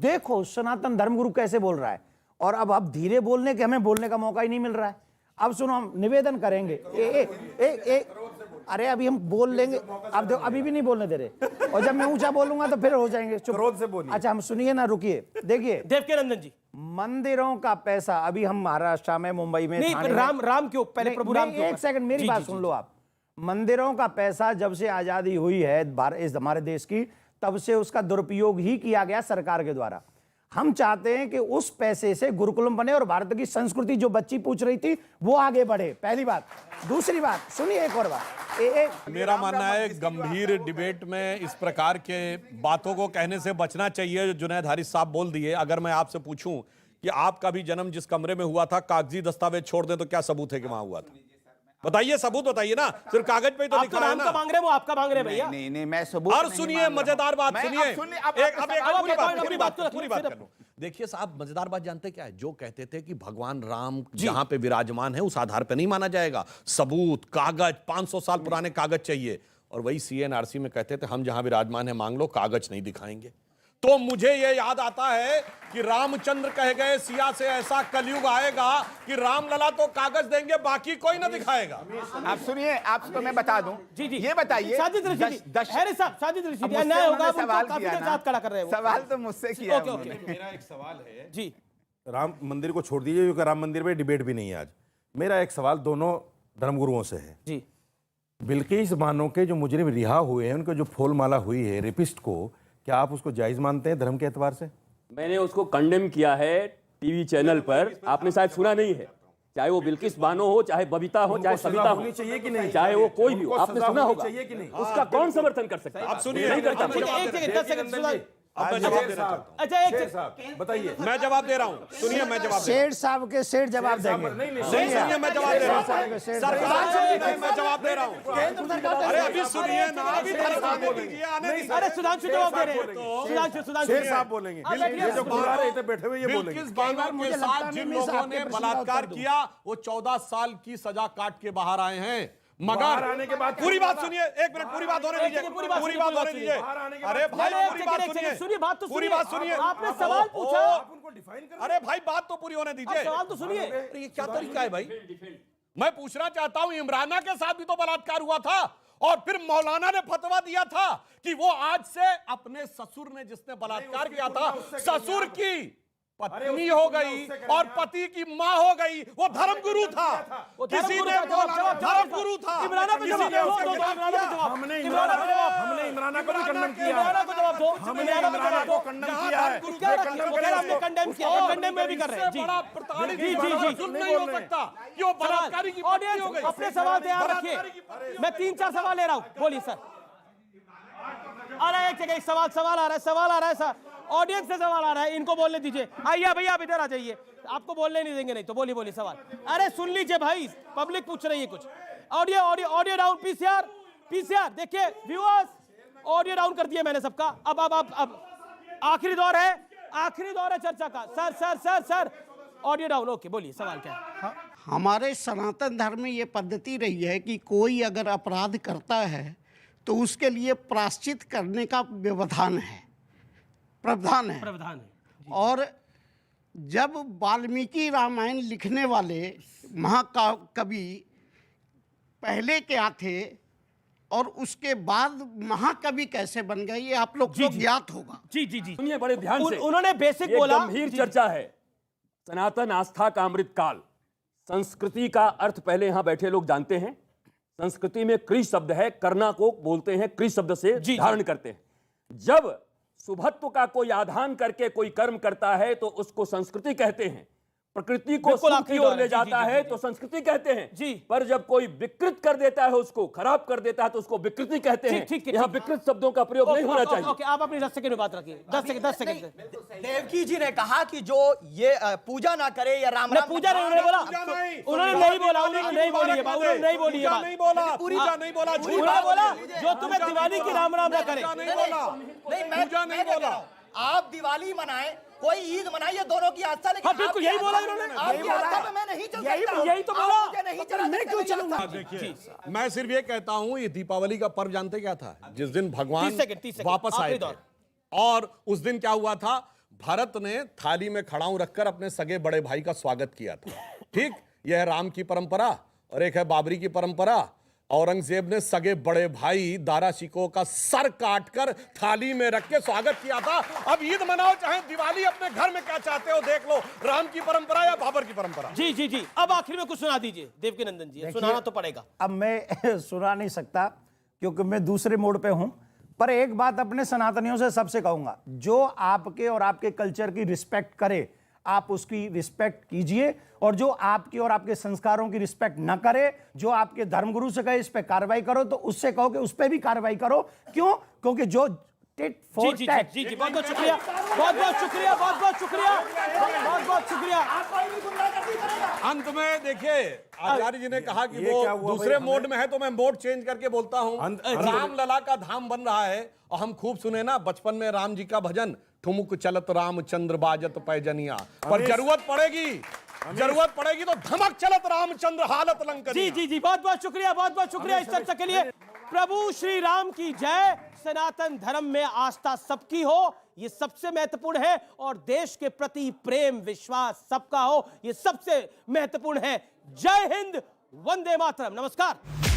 देखो सनातन धर्मगुरु कैसे बोल रहा है, और अब धीरे बोलने के हमें बोलने का मौका ही नहीं मिल रहा है। अब सुनो, हम निवेदन करेंगे। अरे अभी हम बोल लेंगे, अब देखो अभी भी नहीं बोलने दे रहे, और जब मैं ऊंचा बोलूंगा तो फिर हो जाएंगे चुप। क्रोध से बोलिए। अच्छा हम सुनिए ना, रुकिए। देखिए देवकीनंदन जी, मंदिरों का पैसा, अभी हम महाराष्ट्र में, मुंबई में, नहीं राम क्यों, पहले प्रभु राम क्यों? एक सेकंड मेरी बात सुन लो आप। मंदिरों का पैसा जब से आजादी हुई है इस हमारे देश की, तब से उसका दुरुपयोग ही किया गया सरकार के द्वारा। हम चाहते हैं कि उस पैसे से गुरुकुलम बने और भारत की संस्कृति, जो बच्ची पूछ रही थी, वो आगे बढ़े। पहली बात। दूसरी बात सुनिए, एक और बात। मेरा मानना है गंभीर डिबेट में इस प्रकार के बातों को कहने से बचना चाहिए जो जुनैद हारिस साहब बोल दिए। अगर मैं आपसे पूछूं कि आपका भी जन्म जिस कमरे में हुआ था, कागजी दस्तावेज छोड़ दें तो क्या सबूत है कि वहां हुआ था? बताइए, सबूत बताइए ना, सिर्फ कागज पे ही तो लिखा है ना। मांग रहे, वो आपका मांग रहे भैया। नहीं मैं सबूत और सुनिए मजेदार बात, सुनिए पूरी बात कर लो। देखिए साहब, मजेदार बात जानते क्या है? जो कहते थे कि भगवान राम जहां पे विराजमान है उस आधार पे नहीं माना जाएगा, सबूत, कागज, 500 साल पुराने कागज चाहिए। और वही सीएनआरसी में कहते थे हम जहां विराजमान है मांग लो, कागज नहीं दिखाएंगे। तो मुझे यह याद आता है कि रामचंद्र कह गए, सिया से ऐसा कलयुग आएगा कि रामलला तो कागज देंगे, बाकी कोई ना दिखाएगा। आप सुनिए, आपको मैं बता दूं। जी जी, ये बताइए, साजिद रशीदी अन्याय होगा, सवाल काफी किया देर साथ खड़ा कर रहे हैं। सवाल तो मुझसे किया। मेरा एक सवाल है जी, राम मंदिर को छोड़ दीजिए क्योंकि राम मंदिर पे डिबेट भी नहीं है आज। मेरा एक सवाल दोनों धर्मगुरुओं से है जी। बिल्किस बानो के जो मुजरिम रिहा हुए हैं, उनको जो फूलमाला हुई है रेपिस्ट को, क्या आप उसको जायज मानते हैं धर्म के एतबार से? मैंने उसको कंडेम किया है टीवी चैनल पर, आपने शायद सुना नहीं है। चाहे वो बिल्किस बानो हो, चाहे बबिता हो, चाहे सविता हो, चाहिए कि नहीं, चाहे वो कोई भी हो, आपने सुना होगा। चाहिए कि नहीं? उसका कौन समर्थन कर सकता है? आप सुनिए, नहीं करता। एक सेकंड, 10 सेकंड। अब मैं जवाब दे रहा हूं। अच्छा एक बताइए, मैं जवाब दे रहा हूं। सुनिए, मैं जवाब दे रहा सेठ साहब के सेठ जवाब देंगे। सुनिए, मैं जवाब दे रहा हूं। सरकार से मैं जवाब दे रहा हूं। अरे अभी सुनिए ना, अभी आने दीजिए, आने दीजिए। अरे सुधांशु जवाब दे रहे हैं। सुधांशु शेर साहब बोलेंगे, ये जो बुला रहे थे बैठे हुए, ये बोलेंगे। बिल्किस बानो के साथ जिन लोगों ने बलात्कार किया, वो 14 साल की सजा काट के बाहर आए हैं। मगर आने के बाद पूरी बात सुनिए, एक मिनट, पूरी बात होने दीजिए, पूरी बात होने दीजिए। अरे भाई पूरी बात सुनिए, बात तो पूरी बात सुनिए। आपने सवाल पूछा, अरे भाई बात तो पूरी होने दीजिए। सवाल तो सुनिए। ये क्या तरीका है भाई? मैं पूछना चाहता हूं, इमराना के साथ भी तो बलात्कार हुआ था, और फिर मौलाना ने फतवा दिया था कि वो आज से अपने ससुर ने जिसने बलात्कार किया था, ससुर की पत्नी हो गई और पति की मां हो गई, वो धर्मगुरु था। किसी ने धर्मगुरु था, हमने इमराना को भी कंडेम किया, इमराना को जवाब दो, हमने इमराना को कंडेम किया है, हमने कंडेम किया, कंडेम में भी कर रहे हैं। जी बड़ा प्रताड़ित नहीं हो सकता कि वो बलात्कारी की पत्नी हो गई। अपने सवाल तैयार रखिए, मैं 3-4 सवाल ले रहा हूं, बोलिए सर। अरे एक जगह सवाल आ रहा है सर, ऑडियंस से सवाल आ रहा है, इनको बोलने दीजिए। आइए भैया, आप इधर आ जाइए, आपको बोलने नहीं देंगे, नहीं तो बोलिए सवाल। अरे सुन लीजिए भाई, पब्लिक पूछ रही है कुछ। ऑडियो डाउन, पीसीआर देखिए व्यूअर्स, ऑडियो डाउन कर दिया मैंने सबका। अब आखिरी दौर है चर्चा का। सर ऑडियो डाउन, ओके, बोलिए सवाल क्या है? हमारे सनातन धर्म में ये पद्धति रही है कि कोई अगर अपराध करता है तो उसके लिए प्रायश्चित करने का प्रावधान है। और जब वाल्मीकि रामायण लिखने वाले महाकवि पहले क्या थे और उसके बाद महाकवि कैसे बन गए, ये आप लोग को ज्ञात होगा। जी सुनिए बड़े ध्यान से, उन्होंने बेसिक बोला। गंभीर चर्चा है, सनातन आस्था का अमृत काल। संस्कृति का अर्थ पहले यहां बैठे लोग जानते हैं। संस्कृति में क्रि शब्द है, करना को बोलते हैं, क्रि शब्द से धारण करते हैं। जब सुभत्व का कोई आधान करके कोई कर्म करता है तो उसको संस्कृति कहते हैं। प्रकृति को सुख की ओर ले जाता है तो संस्कृति कहते हैं। जी। पर जब कोई विकृत कर देता है, उसको खराब कर देता है, तो उसको विकृति कहते हैं। यहाँ विकृत शब्दों का प्रयोग नहीं होना चाहिए। ओके, आप अपनी 10 सेकंड में बात रखिए। 10 सेकंड। देवकी जी ने कहा कि जो ये पूजा ना करे या राम पूजा नहीं बोला, उन्होंने नहीं बोला, नहीं बोला, पूजा नहीं बोला, उन्होंने बोला जो तुम्हें दिवाली की राम ना करे। नहीं बोला, आप दिवाली मनाएं, कोई ईद मनाइए, दोनों की आस्था। लेकिन बिल्कुल यही बोला इन्होंने। आपकी आस्था पे मैं नहीं चल सकता, यही तो बोला, मुझे नहीं चला, मैं क्यों चलूंगा? देखिए, मैं सिर्फ ये कहता हूं, ये दीपावली का पर्व जानते क्या था? जिस दिन भगवान 30 सेकंड वापस आए थे, और उस दिन क्या हुआ था? भरत ने थाली में खड़ाऊ रखकर अपने सगे बड़े भाई का स्वागत किया था। ठीक, यह है राम की परंपरा। और एक है बाबरी की परंपरा। औरंगजेब ने सगे बड़े भाई दारा शिकोह का सर काटकर थाली में रख के स्वागत किया था। अब ईद मनाओ चाहे दिवाली, अपने घर में क्या चाहते हो देख लो, राम की परंपरा या बाबर की परंपरा। जी जी जी, अब आखिर में कुछ सुना दीजिए देवकी नंदन जी, सुनाना तो पड़ेगा। अब मैं सुना नहीं सकता क्योंकि मैं दूसरे मोड पे हूं, पर एक बात अपने सनातनियों से सबसे कहूंगा, जो आपके और आपके कल्चर की रिस्पेक्ट करे आप उसकी रिस्पेक्ट कीजिए, और जो आपकी और आपके संस्कारों की रिस्पेक्ट न करे, जो आपके धर्मगुरु से कहे इस पे कार्रवाई करो, तो उससे कहो कि उस पे भी कार्रवाई करो। क्यों? क्योंकि जो टिट फॉर जी टैट। जी जी, बहुत बहुत शुक्रिया, बहुत बहुत शुक्रिया, बहुत बहुत शुक्रिया, बहुत बहुत शुक्रिया। अंत में देखिए, आचार्य जी ने कहा कि वो दूसरे मोड में है, तो मैं मोड चेंज करके बोलता हूं। राम लला का धाम बन रहा है, और हम खूब सुने ना बचपन में राम जी का भजन, ठुमुक चलत रामचंद्र बाजत पैजनिया, पर जरूरत पड़ेगी तो धमक चलत रामचंद्र हालत लंकनिया। जी जी जी, बहुत बहुत शुक्रिया, बहुत बहुत शुक्रिया इस चर्चा के लिए। प्रभु श्री राम की जय। सनातन धर्म में आस्था सबकी हो, ये सबसे महत्वपूर्ण है, और देश के प्रति प्रेम विश्वास सबका हो, ये सबसे महत्वपूर्ण है। जय हिंद, वंदे मातरम, नमस्कार।